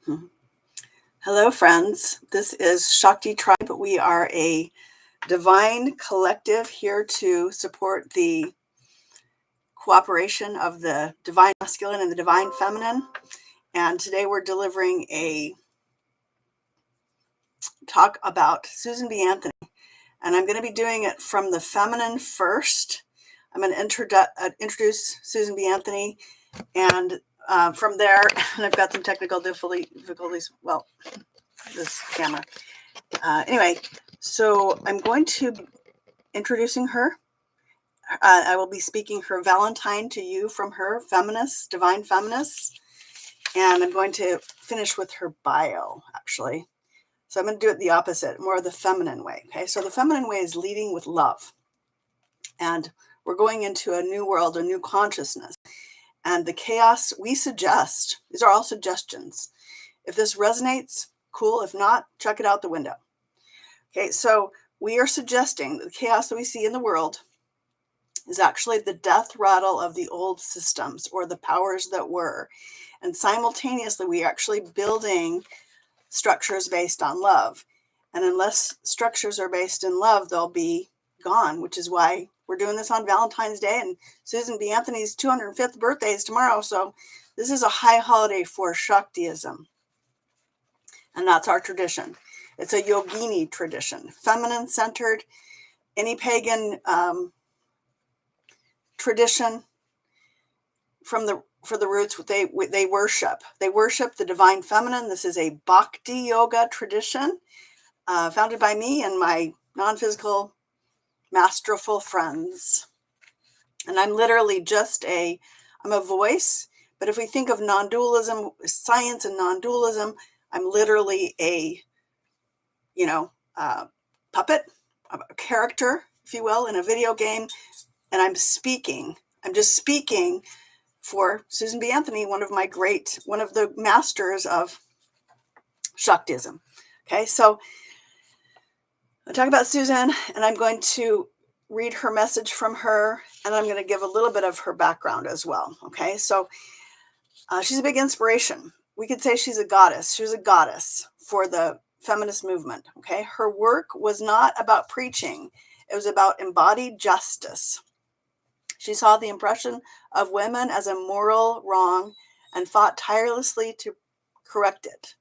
Mhm. Hello, friends. This is Shakti Tribe. We are a divine collective here to support the cooperation of the divine masculine and the divine feminine. And today we're delivering a talk about Susan B. Anthony. And I'm going to be doing it from the feminine first. I'm going to introduce Susan B. Anthony. And from there, and I've got some technical difficulties. Well, this camera. Anyway, so I'm going to be introducing her. I will be speaking her Valentine to you from her, feminists, divine feminists. And I'm going to finish with her bio, actually. So I'm going to do it the opposite, more of the feminine way. Okay, so the feminine way is leading with love. And we're going into a new world, a new consciousness. And the chaos we suggest, these are all suggestions. If this resonates, cool. If not, chuck it out the window. Okay, so we are suggesting that the chaos that we see in the world is actually the death rattle of the old systems or the powers that were. And simultaneously, we are actually building structures based on love. And unless structures are based in love, they'll be gone, which is why we're doing this on Valentine's Day. And Susan B. Anthony's 205th birthday is tomorrow. So this is a high holiday for Shaktiism. And that's our tradition. It's a yogini tradition, feminine-centered. Any pagan tradition for the roots, they worship the divine feminine. This is a bhakti yoga tradition founded by me and my non-physical masterful friends. And I'm literally I'm a voice. But if we think of non-dualism, science and non-dualism, I'm literally a puppet, a character, if you will, in a video game. And I'm just speaking for Susan B. Anthony, one of the masters of Shaktism. Okay, so I'll talk about Susan, and I'm going to read her message from her, and I'm going to give a little bit of her background as well. Okay, so she's a big inspiration. We could say she's a goddess. She was a goddess for the feminist movement. Okay, her work was not about preaching. It was about embodied justice. She saw the oppression of women as a moral wrong and fought tirelessly to correct it.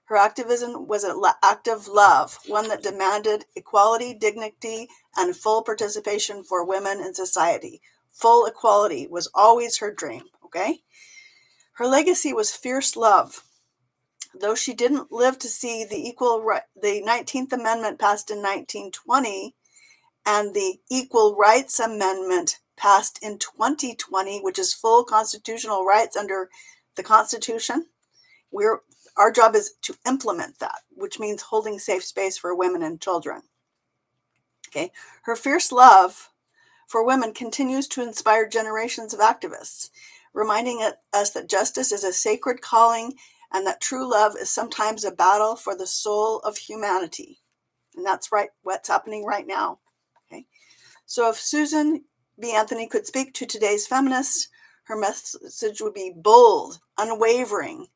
Her activism was an act of love, one that demanded equality, dignity, and full participation for women in society. Full equality was always her dream, okay? Her legacy was fierce love. Though she didn't live to see the 19th Amendment passed in 1920 and the Equal Rights Amendment passed in 2020, which is full constitutional rights under the Constitution. Our job is to implement that, which means holding safe space for women and children. Okay, her fierce love for women continues to inspire generations of activists, reminding us that justice is a sacred calling and that true love is sometimes a battle for the soul of humanity. And that's right, what's happening right now. Okay, so if Susan B. Anthony could speak to today's feminists, her message would be bold, unwavering,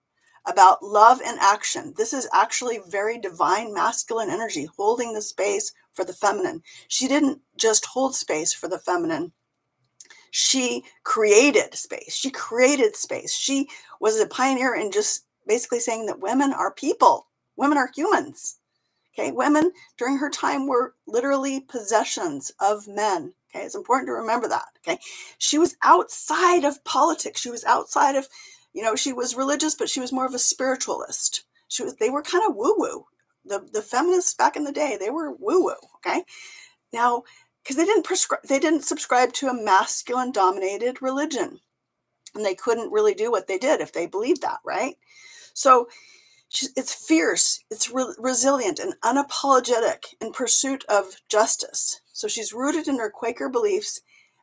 about love and action. This is actually very divine masculine energy, holding the space for the feminine. She didn't just hold space for the feminine. She created space. She created space. She was a pioneer in just basically saying that women are people. Women are humans. Okay, women during her time were literally possessions of men. Okay, it's important to remember that. Okay, she was outside of politics. She was outside of, she was religious, but she was more of a spiritualist. They were kind of woo-woo. The feminists back in the day, they were woo-woo. Okay, now because they didn't subscribe to a masculine-dominated religion, and they couldn't really do what they did if they believed that, right? So it's fierce, it's resilient and unapologetic in pursuit of justice. So she's rooted in her Quaker beliefs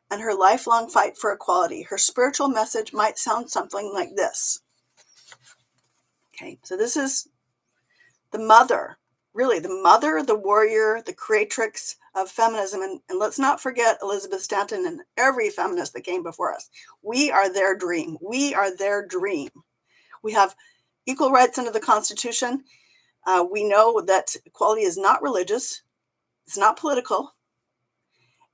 and her lifelong fight for equality. Her spiritual message might sound something like this. Okay, so this is the mother, really the mother, the warrior, the creatrix of feminism. And let's not forget Elizabeth Stanton and every feminist that came before us. We are their dream. We are their dream. We have equal rights under the Constitution. We know that equality is not religious, it's not political,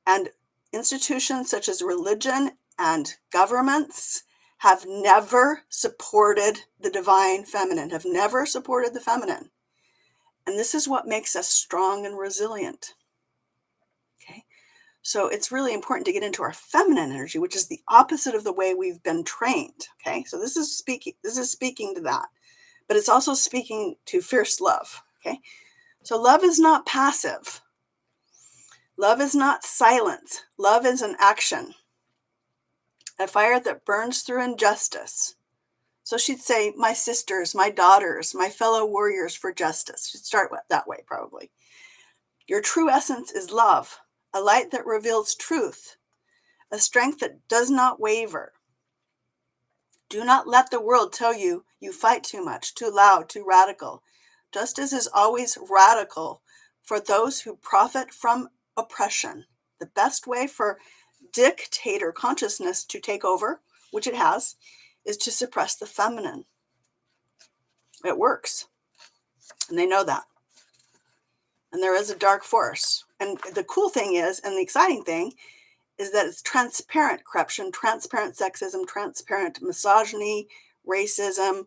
and institutions such as religion and governments have never supported the divine feminine, have never supported the feminine. And this is what makes us strong and resilient. Okay, so it's really important to get into our feminine energy, which is the opposite of the way we've been trained. Okay, so this is speaking to that, but it's also speaking to fierce love. Okay, so love is not passive. Love is not silent. Love is an action, a fire that burns through injustice. So she'd say, my sisters, my daughters, my fellow warriors for justice. She'd start that way, probably. Your true essence is love, a light that reveals truth, a strength that does not waver. Do not let the world tell you you fight too much, too loud, too radical. Justice is always radical for those who profit from oppression. The best way for dictator consciousness to take over, which it has, is to suppress the feminine. It works. And they know that. And there is a dark force. And the cool thing is, and the exciting thing, is that it's transparent corruption, transparent sexism, transparent misogyny, racism,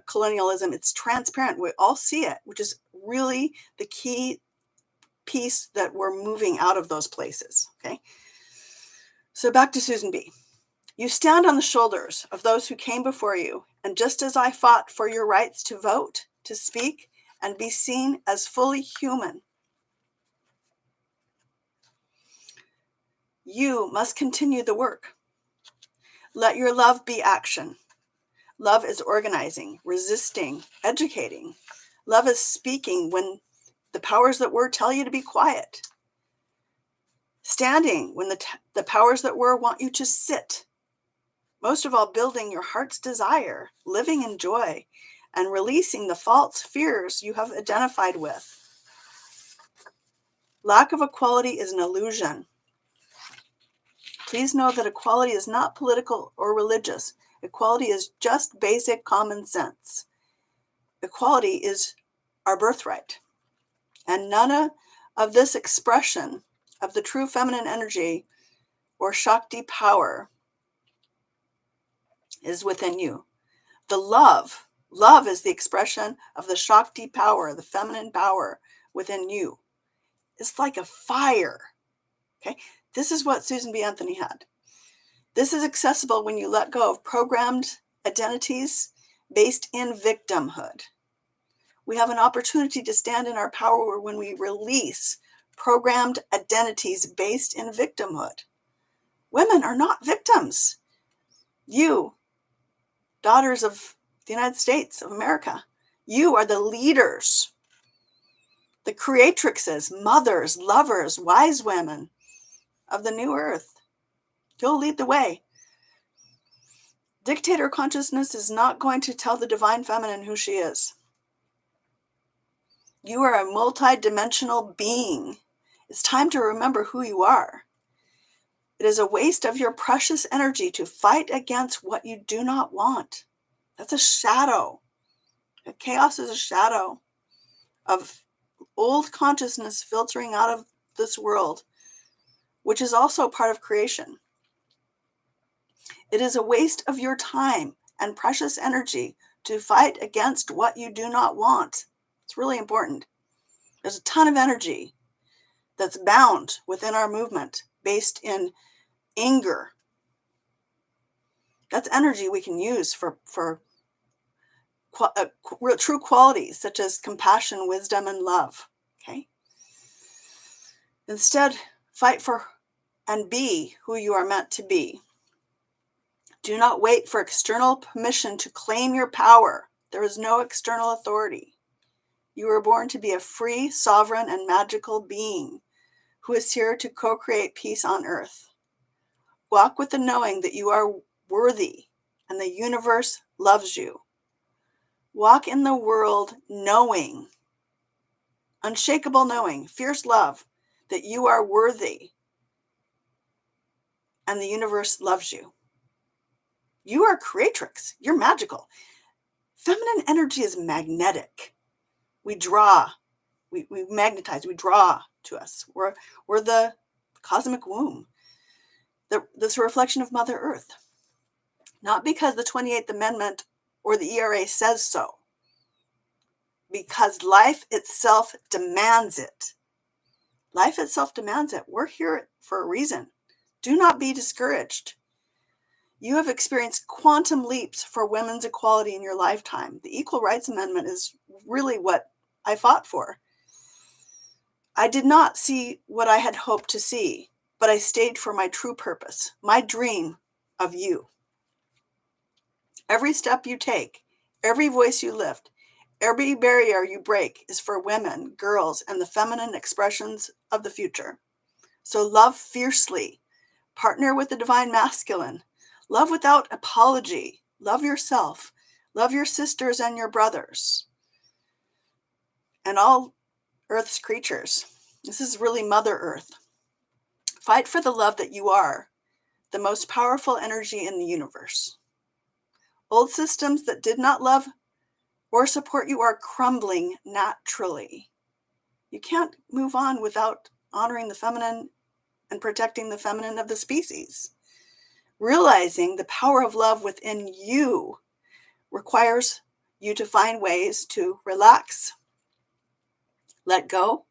colonialism. It's transparent. We all see it, which is really the key piece that we're moving out of those places. Okay. So back to Susan B. You stand on the shoulders of those who came before you, and just as I fought for your rights to vote, to speak, and be seen as fully human, you must continue the work. Let your love be action. Love is organizing, resisting, educating. Love is speaking when the powers that were tell you to be quiet. Standing when the powers that were want you to sit. Most of all, building your heart's desire, living in joy, and releasing the false fears you have identified with. Lack of equality is an illusion. Please know that equality is not political or religious. Equality is just basic common sense. Equality is our birthright. And none of this expression of the true feminine energy or Shakti power is within you. The love is the expression of the Shakti power, the feminine power within you. It's like a fire. Okay, this is what Susan B. Anthony had. This is accessible when you let go of programmed identities based in victimhood. We have an opportunity to stand in our power when we release programmed identities based in victimhood. Women are not victims. You, daughters of the United States of America, you are the leaders, the creatrixes, mothers, lovers, wise women of the new earth. You'll lead the way. Dictator consciousness is not going to tell the divine feminine who she is. You are a multi-dimensional being. It's time to remember who you are. It is a waste of your precious energy to fight against what you do not want. That's a shadow. Chaos is a shadow of old consciousness filtering out of this world, which is also part of creation. It is a waste of your time and precious energy to fight against what you do not want. It's really important. There's a ton of energy that's bound within our movement based in anger. That's energy we can use for true qualities such as compassion, wisdom, and love. Okay. Instead, fight for and be who you are meant to be. Do not wait for external permission to claim your power. There is no external authority. You were born to be a free, sovereign, and magical being who is here to co-create peace on earth. Walk with the knowing that you are worthy and the universe loves you. Walk in the world knowing, unshakable knowing, fierce love, that you are worthy and the universe loves you. You are creatrix. You're magical. Feminine energy is magnetic. We draw, we magnetize, we draw to us. We're the cosmic womb. This reflection of Mother Earth. Not because the 28th Amendment or the ERA says so, because life itself demands it. Life itself demands it. We're here for a reason. Do not be discouraged. You have experienced quantum leaps for women's equality in your lifetime. The Equal Rights Amendment is really what I fought for. I did not see what I had hoped to see, but I stayed for my true purpose, my dream of you. Every step you take, every voice you lift, every barrier you break is for women, girls, and the feminine expressions of the future. So love fiercely. Partner with the divine masculine. Love without apology. Love yourself. Love your sisters and your brothers. And all Earth's creatures. This is really Mother Earth. Fight for the love that you are, the most powerful energy in the universe. Old systems that did not love or support you are crumbling naturally. You can't move on without honoring the feminine and protecting the feminine of the species. Realizing the power of love within you requires you to find ways to relax, let go,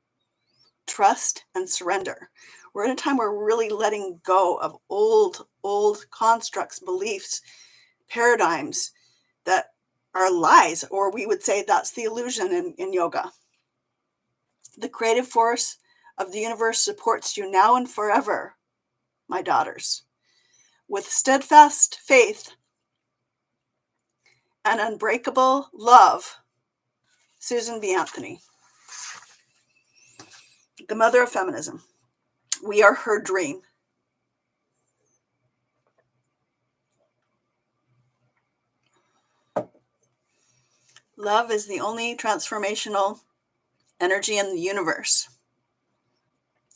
trust, and surrender. We're in a time where we're really letting go of old constructs, beliefs, paradigms that are lies, or we would say that's the illusion in yoga. The creative force of the universe supports you now and forever, my daughters. With steadfast faith and unbreakable love, Susan B. Anthony, the mother of feminism. We are her dream. Love is the only transformational energy in the universe.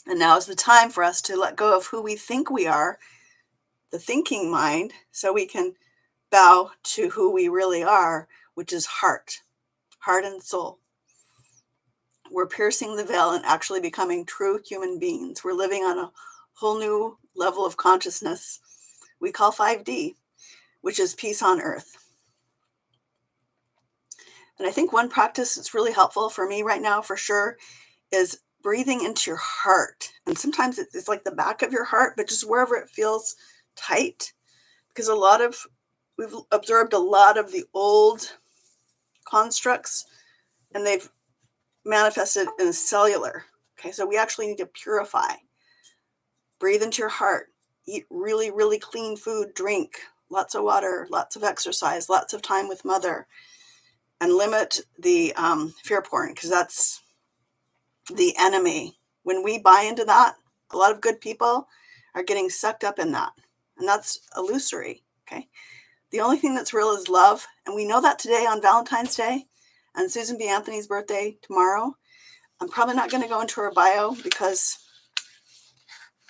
And now is the time for us to let go of who we think we are, the thinking mind, so we can bow to who we really are, which is heart and soul. We're piercing the veil and actually becoming true human beings. We're living on a whole new level of consciousness we call 5D, which is peace on earth. And I think one practice that's really helpful for me right now, for sure, is breathing into your heart. And sometimes it's like the back of your heart, but just wherever it feels tight. Because we've absorbed a lot of the old constructs, and they've manifested in cellular. Okay, so we actually need to purify. Breathe into your heart. Eat really, really clean food. Drink lots of water, lots of exercise, lots of time with mother. And limit the fear porn, because that's the enemy. When we buy into that, a lot of good people are getting sucked up in that. And that's illusory, okay? The only thing that's real is love. And we know that today on Valentine's Day and Susan B. Anthony's birthday tomorrow. I'm probably not going to go into her bio because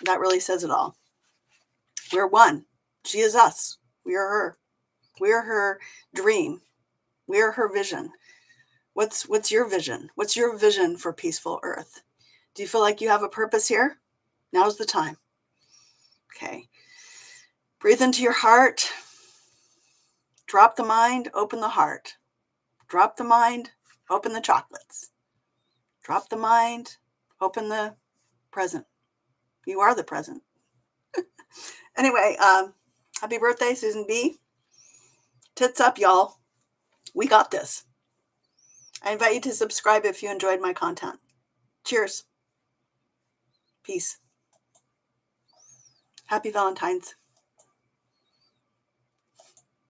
that really says it all. We're one. She is us. We are her. We are her dream. We are her vision. What's your vision? What's your vision for peaceful earth? Do you feel like you have a purpose here? Now's the time. Okay. Breathe into your heart. Drop the mind, open the heart. Drop the mind, open the chocolates. Drop the mind, open the present. You are the present. Anyway, happy birthday, Susan B. Tits up, y'all. We got this. I invite you to subscribe if you enjoyed my content. Cheers. Peace. Happy Valentine's.